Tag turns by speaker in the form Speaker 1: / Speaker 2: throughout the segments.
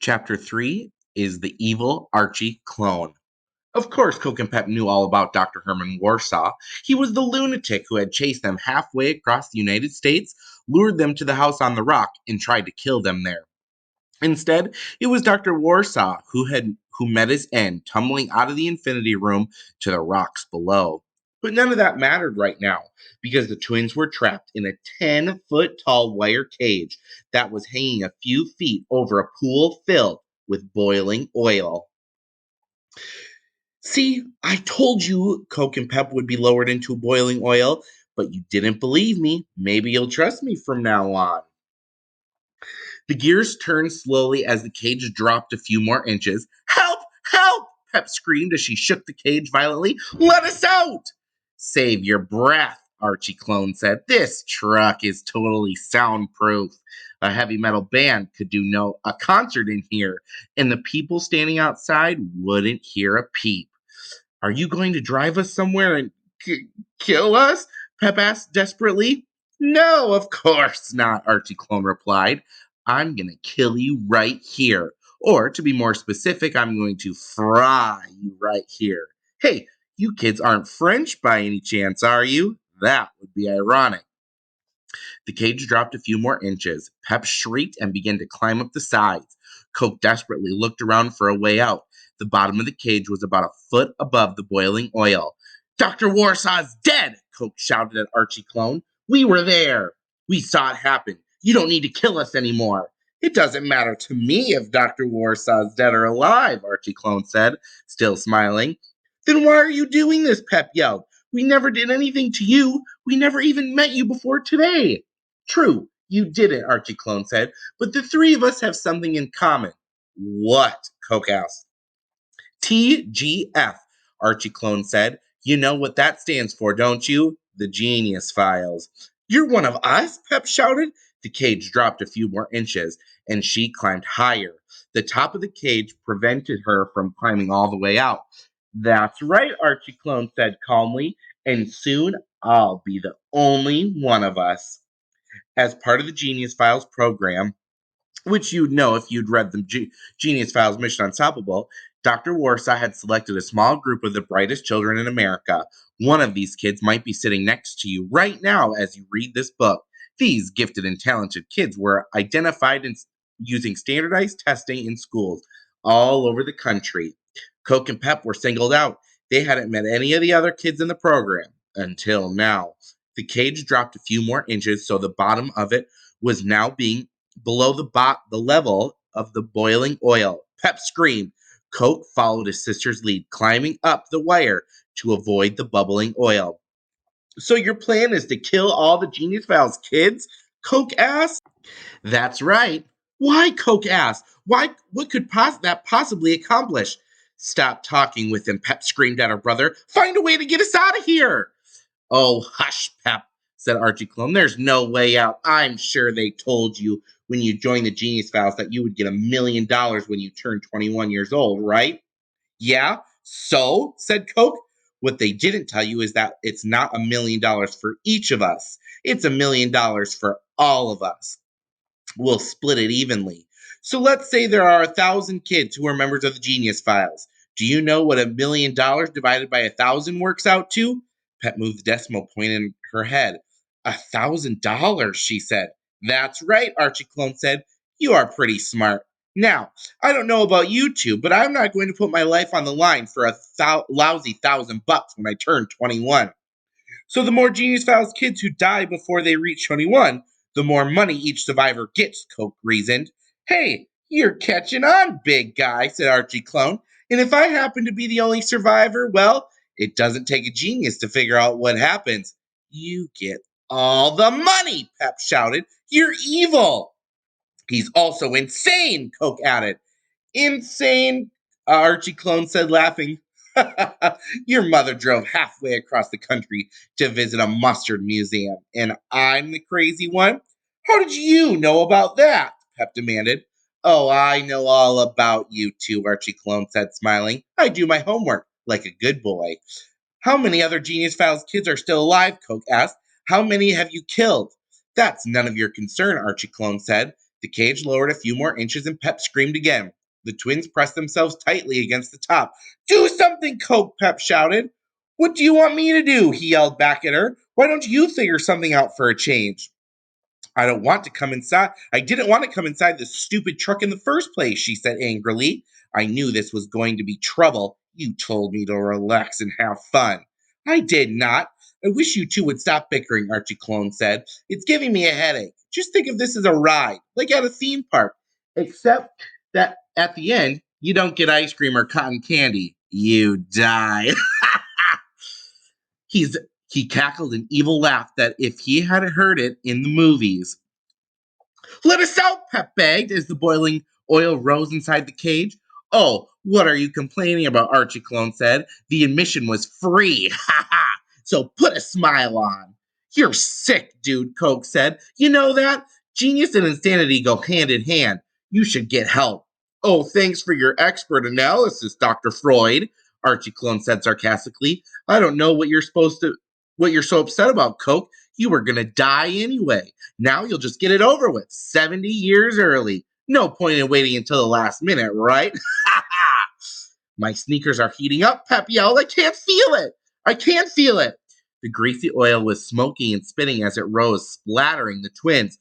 Speaker 1: Chapter 3 is the evil Archie clone. Of course, Coke and Pep knew all about Dr. Herman Warsaw. He was the lunatic who had chased them halfway across the United States, lured them to the house on the rock, and tried to kill them there. Instead, it was Dr. Warsaw who met his end, tumbling out of the infinity room to the rocks below. But none of that mattered right now, because the twins were trapped in a 10-foot tall wire cage that was hanging a few feet over a pool filled with boiling oil. See, I told you Coke and Pep would be lowered into boiling oil, but you didn't believe me. Maybe you'll trust me from now on. The gears turned slowly as the cage dropped a few more inches. Help! Help! Pep screamed as she shook the cage violently. Let us out! Save your breath, Archie Clone said. This truck is totally soundproof. A heavy metal band could do no a concert in here, and the people standing outside wouldn't hear a peep. Are you going to drive us somewhere and kill us? Pep asked desperately. No, of course not, Archie Clone replied. I'm going to kill you right here. Or, to be more specific, I'm going to fry you right here. Hey, you kids aren't French by any chance, are you? That would be ironic. The cage dropped a few more inches. Pep shrieked and began to climb up the sides. Coke desperately looked around for a way out. The bottom of the cage was about a foot above the boiling oil. Dr. Warsaw's dead, Coke shouted at Archie Clone. We were there. We saw it happen. You don't need to kill us anymore. It doesn't matter to me if Dr. Warsaw's dead or alive, Archie Clone said, still smiling. Then why are you doing this? Pep yelled. We never did anything to you. We never even met you before today. True, you didn't, Archie Clone said, but the three of us have something in common. What? Coke asked. TGF, Archie Clone said. You know what that stands for, don't you? The Genius Files. You're one of us? Pep shouted. The cage dropped a few more inches, and she climbed higher. The top of the cage prevented her from climbing all the way out. That's right, Archie Clone said calmly, and soon I'll be the only one of us. As part of the Genius Files program, which you'd know if you'd read the Genius Files Mission Unstoppable, Dr. Warsaw had selected a small group of the brightest children in America. One of these kids might be sitting next to you right now as you read this book. These gifted and talented kids were identified using standardized testing in schools all over the country. Coke and Pep were singled out. They hadn't met any of the other kids in the program until now. The cage dropped a few more inches, so the bottom of it was now being below the level of the boiling oil. Pep screamed. Coke followed his sister's lead, climbing up the wire to avoid the bubbling oil. So your plan is to kill all the Genius Files kids? Coke asked. That's right. Why? Coke asked. Why? What could that possibly accomplish? Stop talking with him, Pep screamed at her brother. Find a way to get us out of here. Oh, hush, Pep, said Archie Clone. There's no way out. I'm sure they told you when you joined the Genius Files that you would get $1 million when you turned 21 years old, right? Yeah, so, said Coke. What they didn't tell you is that it's not $1 million for each of us. It's $1 million for all of us. We'll split it evenly. So let's say there are 1,000 kids who are members of the Genius Files. Do you know what $1 million divided by 1,000 works out to? Pep moved the decimal point in her head. $1,000, she said. That's right, Archie Clone said. You are pretty smart. Now, I don't know about you two, but I'm not going to put my life on the line for lousy $1,000 when I turn 21. So the more Genius Files kids who die before they reach 21, the more money each survivor gets, Coke reasoned. Hey, you're catching on, big guy, said Archie Clone. And if I happen to be the only survivor, well, it doesn't take a genius to figure out what happens. You get all the money, Pep shouted. You're evil. He's also insane, Coke added. Insane, Archie Clone said, laughing. Your mother drove halfway across the country to visit a mustard museum, and I'm the crazy one? How did you know about that? Pep demanded. Oh, I know all about you two, Archie Clone said, smiling. I do my homework, like a good boy. How many other Genius Files kids are still alive? Coke asked. How many have you killed? That's none of your concern, Archie Clone said. The cage lowered a few more inches and Pep screamed again. The twins pressed themselves tightly against the top. Do something, Coke, Pep shouted. What do you want me to do? He yelled back at her. Why don't you figure something out for a change? I don't want to come inside. I didn't want to come inside this stupid truck in the first place, she said angrily. I knew this was going to be trouble. You told me to relax and have fun. I did not. I wish you two would stop bickering, Archie Clone said. It's giving me a headache. Just think of this as a ride, like at a theme park. Except that at the end, you don't get ice cream or cotton candy. You die. He's he cackled an evil laugh that if he had heard it in the movies. Let us out, Pep begged as the boiling oil rose inside the cage. Oh, what are you complaining about? Archie Clone said. The admission was free. Ha ha! So put a smile on. You're sick, dude, Coke said. You know that? Genius and insanity go hand in hand. You should get help. Oh, thanks for your expert analysis, Dr. Freud, Archie Clone said sarcastically. I don't know what you're so upset about, Coke. You were gonna die anyway. Now you'll just get it over with, 70 years early. No point in waiting until the last minute, right? My sneakers are heating up, Pep yelled. I can't feel it. I can't feel it. The greasy oil was smoking and spitting as it rose, splattering the twins.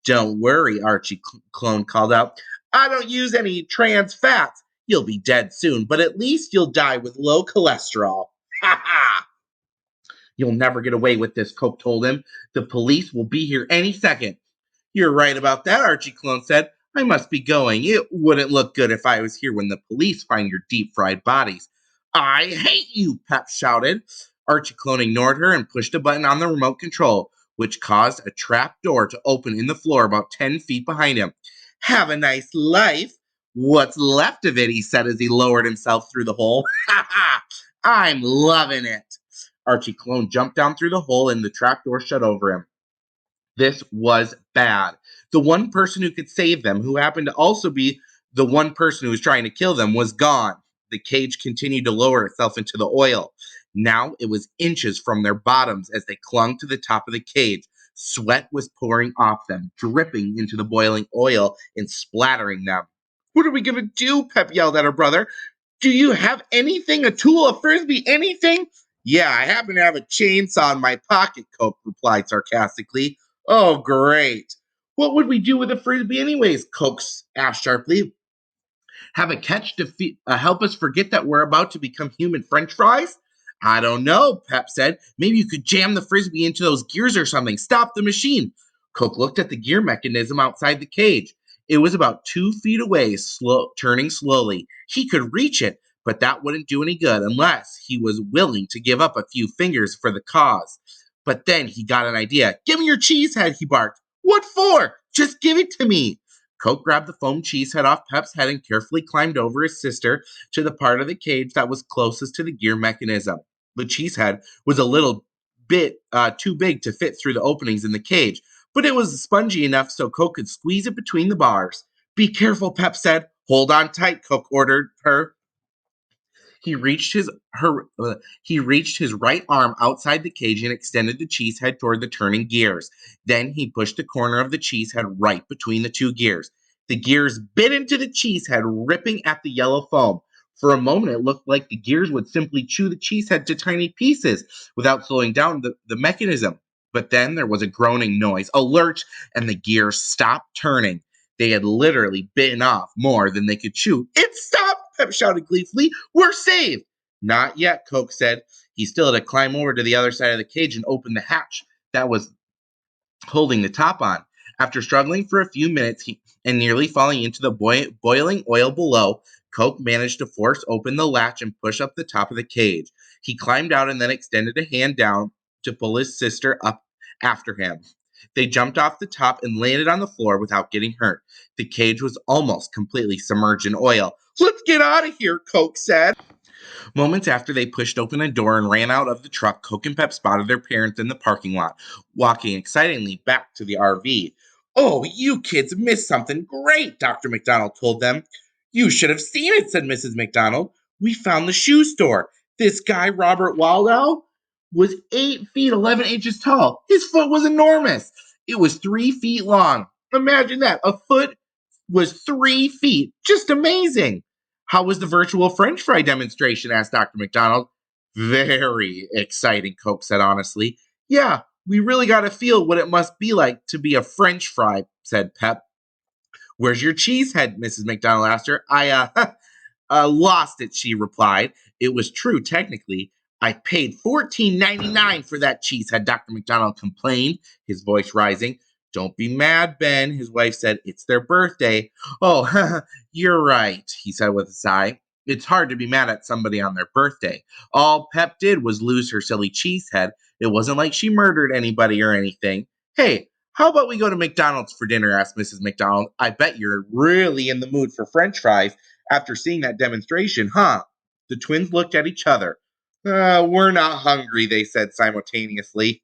Speaker 1: Don't worry, Archie Clone called out. I don't use any trans fats. You'll be dead soon, but at least you'll die with low cholesterol. Ha ha! You'll never get away with this, Coke told him. The police will be here any second. You're right about that, Archie Clone said. I must be going. It wouldn't look good if I was here when the police find your deep fried bodies. I hate you, Pep shouted. Archie Clone ignored her and pushed a button on the remote control, which caused a trap door to open in the floor about 10 feet behind him. Have a nice life. What's left of it, he said as he lowered himself through the hole. Ha ha! I'm loving it. Archie Clone jumped down through the hole and the trap door shut over him. This was bad. The one person who could save them, who happened to also be the one person who was trying to kill them, was gone. The cage continued to lower itself into the oil. Now it was inches from their bottoms as they clung to the top of the cage. Sweat was pouring off them, dripping into the boiling oil and splattering them. What are we going to do? Pep yelled at her brother. Do you have anything, a tool, a frisbee, anything? Yeah, I happen to have a chainsaw in my pocket, Coke replied sarcastically. Oh, great. What would we do with a frisbee, anyways? Coke asked sharply. Have a catch to help us forget that we're about to become human french fries? I don't know, Pep said. Maybe you could jam the frisbee into those gears or something. Stop the machine. Coke looked at the gear mechanism outside the cage. It was about 2 feet away, turning slowly. He could reach it, but that wouldn't do any good unless he was willing to give up a few fingers for the cause. But then he got an idea. Give me your cheese head, he barked. What for? Just give it to me. Coke grabbed the foam cheese head off Pep's head and carefully climbed over his sister to the part of the cage that was closest to the gear mechanism. The cheese head was a little bit too big to fit through the openings in the cage, but it was spongy enough so Coke could squeeze it between the bars. Be careful, Pep said. Hold on tight, Coke ordered her. He reached he reached his right arm outside the cage and extended the cheese head toward the turning gears. Then he pushed the corner of the cheese head right between the two gears. The gears bit into the cheese head, ripping at the yellow foam. For a moment, it looked like the gears would simply chew the cheese head to tiny pieces without slowing down the mechanism. But then there was a groaning noise, a lurch, and the gears stopped turning. They had literally bitten off more than they could chew. It stopped! Pep shouted gleefully. We're saved! Not yet, Coke said. He still had to climb over to the other side of the cage and open the hatch that was holding the top on. After struggling for a few minutes and nearly falling into the boiling oil below, Coke managed to force open the latch and push up the top of the cage. He climbed out and then extended a hand down to pull his sister up after him. They jumped off the top and landed on the floor without getting hurt. The cage was almost completely submerged in oil. Let's get out of here, Coke said. Moments after they pushed open a door and ran out of the truck, Coke and Pep spotted their parents in the parking lot, walking excitedly back to the RV. Oh, you kids missed something great, Dr. McDonald told them. You should have seen it, said Mrs. McDonald. We found the shoe store. This guy, Robert Waldo, was 8 feet 11 inches tall. His foot was enormous. It was 3 feet long. Imagine that. A foot was 3 feet. Just amazing. How was the virtual French fry demonstration? Asked Dr. McDonald. Very exciting, Coke said honestly. Yeah, we really got to feel what it must be like to be a French fry, said Pep. Where's your cheese head? Mrs. McDonald asked her. Lost it, she replied. It was true, technically. I paid $14.99 for that cheesehead, Dr. McDonald complained, his voice rising. Don't be mad, Ben, his wife said. It's their birthday. Oh, you're right, he said with a sigh. It's hard to be mad at somebody on their birthday. All Pep did was lose her silly cheesehead. It wasn't like she murdered anybody or anything. Hey, how about we go to McDonald's for dinner? Asked Mrs. McDonald. I bet you're really in the mood for French fries after seeing that demonstration, huh? The twins looked at each other. We're not hungry, they said simultaneously.